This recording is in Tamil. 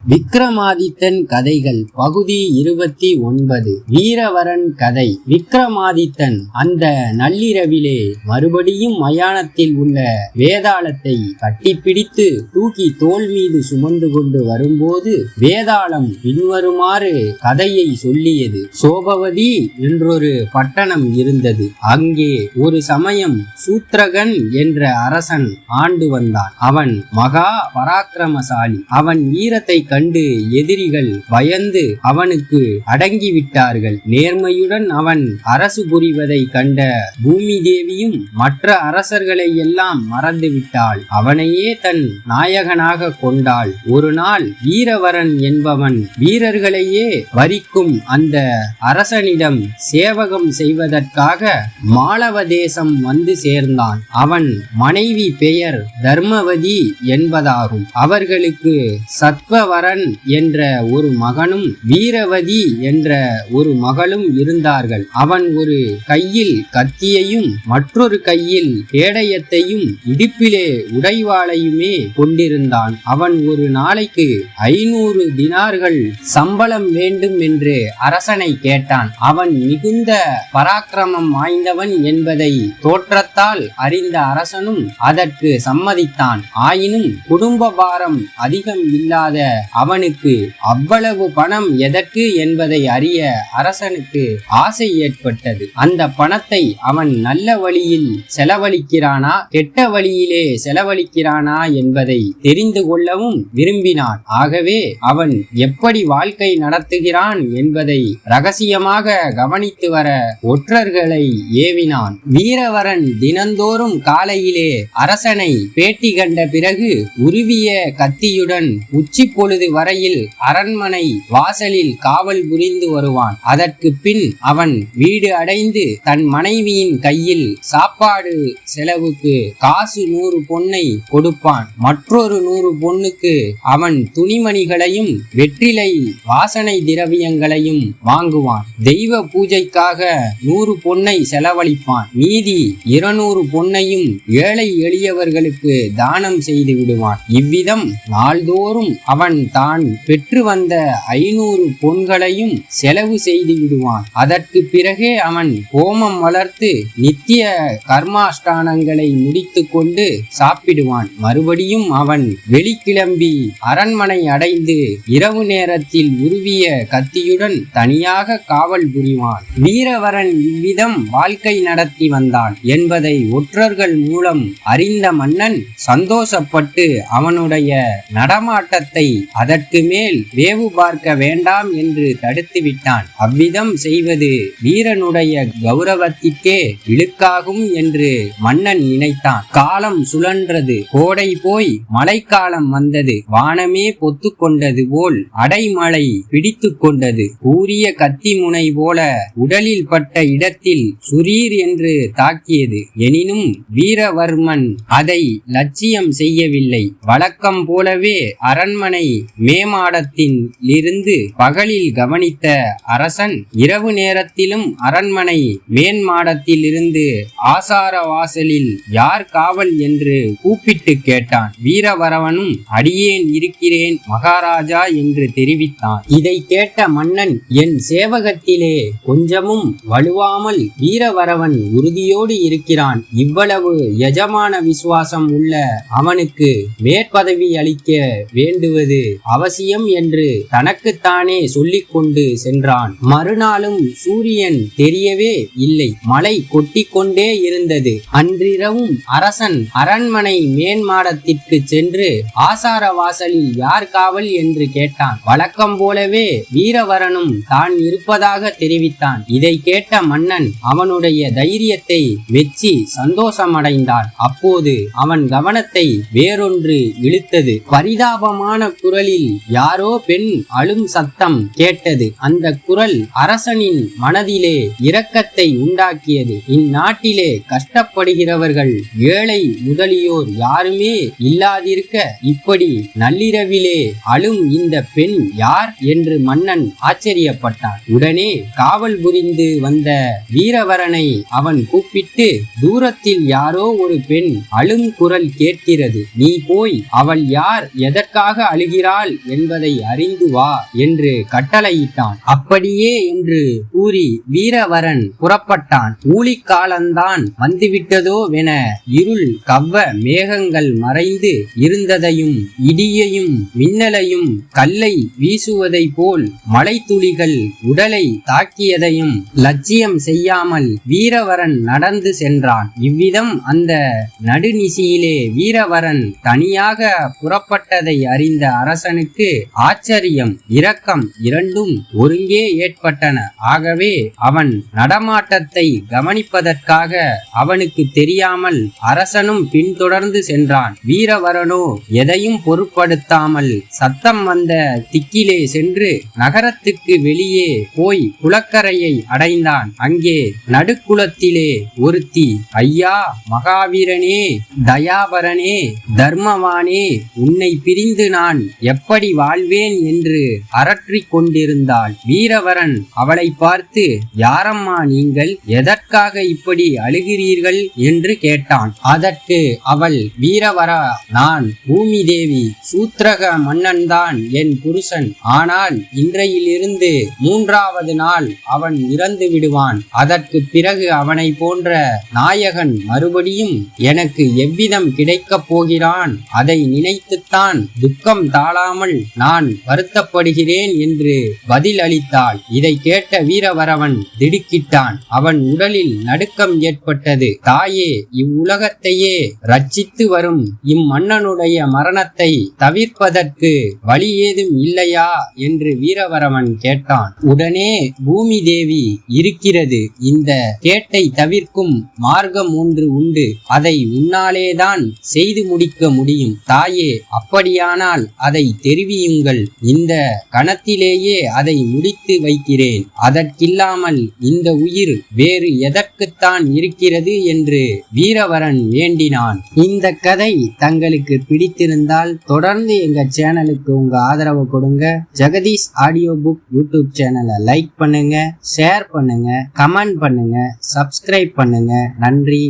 விக்ரமாதித்தன் கதைகள் பகுதி 29. வீரவரன் கதை. விக்ரமாதித்தன் அந்த நள்ளிரவிலே மறுபடியும் மயானத்தில் உள்ள வேதாளத்தை கட்டிப்பிடித்து தூக்கி தோள் மீது சுமந்து கொண்டு வரும்போது வேதாளம் பின்வருமாறு கதையை சொல்லியது. சோபவதி என்றொரு பட்டணம் இருந்தது. அங்கே ஒரு சமயம் சூத்ரகன் என்ற அரசன் ஆண்டு வந்தான். அவன் மகா பராக்கிரமசாலி. அவன் வீரத்தை கண்டு எதிரிகள் பயந்து அவனுக்கு அடங்கிவிட்டார்கள். நேர்மையுடன் அவன் அரசு புரிவதை கண்ட பூமி தேவியும் மற்ற அரசர்களை எல்லாம் மறந்துவிட்டாள். அவனையே தன் நாயகனாக கொண்டாள். ஒரு நாள் வீரவரன் என்பவன் வீரர்களையே வரிக்கும் அந்த அரசனிடம் சேவகம் செய்வதற்காக மாளவ தேசம் வந்து சேர்ந்தான். அவன் மனைவி பெயர் தர்மவதி என்பதாகும். அவர்களுக்கு சத்வவரன் என்ற ஒரு மகனும் வீரவதி என்ற ஒரு மகளும் இருந்தார்கள். அவன் ஒரு கையில் கத்தியையும் மற்றொரு கையில் கேடயத்தையும் இடுப்பிலே உடைவாளையுமே கொண்டிருந்தான். அவன் ஒரு நாளைக்கு 500 தினார்கள் சம்பளம் வேண்டும் என்று அரசனை கேட்டான். அவன் மிகுந்த பராக்கிரமம் வாய்ந்தவன் என்பதை தோற்றத்தால் அறிந்த அரசனும் அதற்கு சம்மதித்தான். ஆயினும் குடும்ப பாரம் அதிகம் இல்லாத அவனுக்கு அவ்வளவு பணம் எதற்கு என்பதை அறிய அரசனுக்கு ஆசை ஏற்பட்டது. அந்த பணத்தை அவன் நல்ல வழியில் செலவழிக்கிறானா கெட்ட வழியிலே செலவழிக்கிறானா என்பதை தெரிந்து கொள்ளவும் விரும்பினான். ஆகவே அவன் எப்படி வாழ்க்கை நடத்துகிறான் என்பதை ரகசியமாக கவனித்து வர ஒற்றர்களை ஏவினான். வீரவரன் தினந்தோறும் காலையிலே அரசனை பேட்டி கண்ட பிறகு உருவிய கத்தியுடன் உச்சி பொழுது வரையில் அரண்மனை வாசலில் காவல் புரிந்து வருவான். அதற்கு பின் அவன் வீடு அடைந்து தன் மனைவியின் கையில் சாப்பாடு செலவுக்கு காசு 100 பொன்னை கொடுப்பான். மற்றொரு 100 பொன்னுக்கு அவன் துணிமணிகளையும் வெற்றிலை வாசனை திரவியங்களையும் வாங்குவான். தெய்வ பூஜைக்காக 100 பொன்னை செலவழிப்பான். மீதி 200 பொன்னையும் ஏழை எளியவர்களுக்கு தானம் செய்து விடுவான். இவ்விதம் நாள்தோறும் அவன் தான் பெற்று வந்த 500 பொன்களையும் செலவு செய்து விடுவான். அதற்கு பிறகே அவன் ஹோமம் வளர்த்து நித்திய கர்மாஷ்டானங்களை முடித்து கொண்டு சாப்பிடுவான். மறுபடியும் அவன் வெளிக்கிளம்பி அரண்மனை அடைந்து இரவு நேரத்தில் உருவிய கத்தியுடன் தனியாக காவல் புரிவான். வீரவரன் இவ்விதம் வாழ்க்கை நடத்தி வந்தான் என்பதை ஒற்றர்கள் மூலம் அறிந்த மன்னன் சந்தோஷப்பட்டு அவனுடைய நடமாட்டத்தை அதற்கு மேல் வேவு பார்க்க வேண்டாம் என்று தடுத்து விட்டான். அவ்விதம் செய்வது வீரனுடைய கௌரவத்திற்கே இழுக்காகும் என்று மன்னன் நினைத்தான். காலம் சுழன்றது. கோடை போய் மழைக்காலம் வந்தது. வானமே பொத்து கொண்டது போல் அடைமழை பிடித்து கொண்டது. கூரிய கத்தி முனை போல உடலில் பட்ட இடத்தில் சுரீர் என்று தாக்கியது. எனினும் வீரவர்மன் அதை லட்சியம் செய்யவில்லை. வழக்கம் போலவே அரண்மனை மேமாடத்தில் இருந்து பகலில் கவனித்த அரசன் இரவு நேரத்திலும் அரண்மனை மேன்மாடத்தில் இருந்து ஆசார வாசலில் யார் காவல் என்று கூப்பிட்டு கேட்டான். வீரவரவனும் அடியேன் இருக்கிறேன் மகாராஜா என்று தெரிவித்தான். இதை கேட்ட மன்னன், என் சேவகத்திலே கொஞ்சமும் வலுவாமல் வீரவரவன் உறுதியோடு இருக்கிறான். இவ்வளவு எஜமான விசுவாசம் உள்ள அவனுக்கு மேற்பதவி அளிக்க வேண்டுவது அவசியம் என்று தனக்குத்தானே சொல்லிக் கொண்டு சென்றான். மறுநாளும் சூரியன் தெரியவே இல்லை. மழை கொட்டிக்கொண்டே இருந்தது. அன்றிரவும் அரசன் அரண்மனை மேன்மாடத்திற்கு சென்று ஆசார வாசலில் யார் காவல் என்று கேட்டான். வழக்கம் போலவே வீரவரனும் தான் இருப்பதாக தெரிவித்தான். இதை கேட்ட மன்னன் அவனுடைய தைரியத்தை மெச்சி சந்தோஷமடைந்தான். அப்போது அவன் கவனத்தை வேறொன்று இழுத்தது. பரிதாபமான குரலில் யாரோ பெண் அழும் சத்தம் கேட்டது. அந்த குரல் அரசனின் மனதிலே இரக்கத்தை உண்டாக்கியது. இந்நாட்டிலே கஷ்டப்படுகிறவர்கள் ஏழை முதலியோர் யாருமே இல்லாதிருக்க இப்படி நள்ளிரவிலே அழும் இந்த பெண் யார் என்று மன்னன் ஆச்சரியப்பட்டான். உடனே காவல் புரிந்து வந்த வீரவரனை அவன் கூப்பிட்டு, தூரத்தில் யாரோ ஒரு பெண் அழும் குரல் கேட்கிறது. நீ போய் அவள் யார், எதற்காக அழுகிறாள் வருகிறாள் என்பதை அறிந்து வா என்று கட்டளையிட்டான். அப்படியே என்று கூறி வீரவரன் புறப்பட்டான். ஊழிக்காலந்தான் வந்துவிட்டதோவென இருள் கவ்வ மேகங்கள் மறைந்து இருந்ததையும் இடியையும் மின்னலையும் கல்லை வீசுவதை போல் மழை துளிகள் உடலை தாக்கியதையும் லட்சியம் செய்யாமல் வீரவரன் நடந்து சென்றான். இவ்விதம் அந்த நடுநிசியிலே வீரவரன் தனியாக புறப்பட்டதை அறிந்த அரசனுக்கு ஆச்சரியம் இரக்கம் இரண்டும் ஒருங்கே ஏற்பட்டன. ஆகவே அவன் நடமாட்டத்தை கவனிப்பதற்காக அவனுக்கு தெரியாமல் அரசனும் பின்தொடர்ந்து சென்றான். வீரவரனோ எதையும் பொருட்படுத்தாமல் சத்தம் வந்த திக்கிலே சென்று நகரத்துக்கு வெளியே போய் குளக்கரையை அடைந்தான். அங்கே நடுக்குளத்திலே ஒருத்தி, ஐயா மகாவீரனே, தயாபரனே, தர்மவானே, உன்னை பிரிந்து நான் எப்படி வாழ்வேன் என்று அரற்றிக் கொண்டிருந்தாள். வீரவரன் அவளை பார்த்து, யாரம்மா நீங்கள், எதற்காக இப்படி அழுகிறீர்கள் என்று கேட்டான். அதற்கு அவள், வீரவரா, நான் பூமி தேவி, சூத்ரக மன்னன்தான் என் புருஷன். ஆனால் இன்றையிலிருந்து 3வது நாள் அவன் இறந்து விடுவான். அதற்கு பிறகு அவனை போன்ற நாயகன் மறுபடியும் எனக்கு எவ்விதம் கிடைக்கப் போகிறான், அதை நினைத்துத்தான் துக்கம் தாழாமல் நான் வருத்தப்படுகிறேன் என்று பதில் அளித்தாள். இதை கேட்ட வீரவரவன் திடுக்கிட்டான். அவன் உடலில் நடுக்கம் ஏற்பட்டது. தாயே, இவ்வுலகத்தையே ரட்சித்து வரும் இம்மன்னனுடைய மரணத்தை தவிர்ப்பதற்கு வழி ஏதும் இல்லையா என்று வீரவரவன் கேட்டான். உடனே பூமி தேவி, இருக்கிறது, இந்த கேட்டை தவிர்க்கும் மார்க்கம் ஒன்று உண்டு, அதை உன்னாலேதான் செய்து முடிக்க முடியும். தாயே, அப்படியானால் அதை தெரிவியுங்கள், இந்த கணத்திலேயே அதை முடித்து வைக்கிறேன். அதற்கில்லாமல் இந்த உயிர் வேறு எதற்குத்தான் இருக்கிறது என்று வீரவரன் வேண்டினான். இந்த கதை தங்களுக்கு பிடித்திருந்தால் தொடர்ந்து எங்க சேனலுக்கு உங்க ஆதரவு கொடுங்க. ஜெகதீஷ் ஆடியோ புக் யூடியூப் சேனலை லைக் பண்ணுங்க, ஷேர் பண்ணுங்க, கமெண்ட் பண்ணுங்க, சப்ஸ்கிரைப் பண்ணுங்க. நன்றி.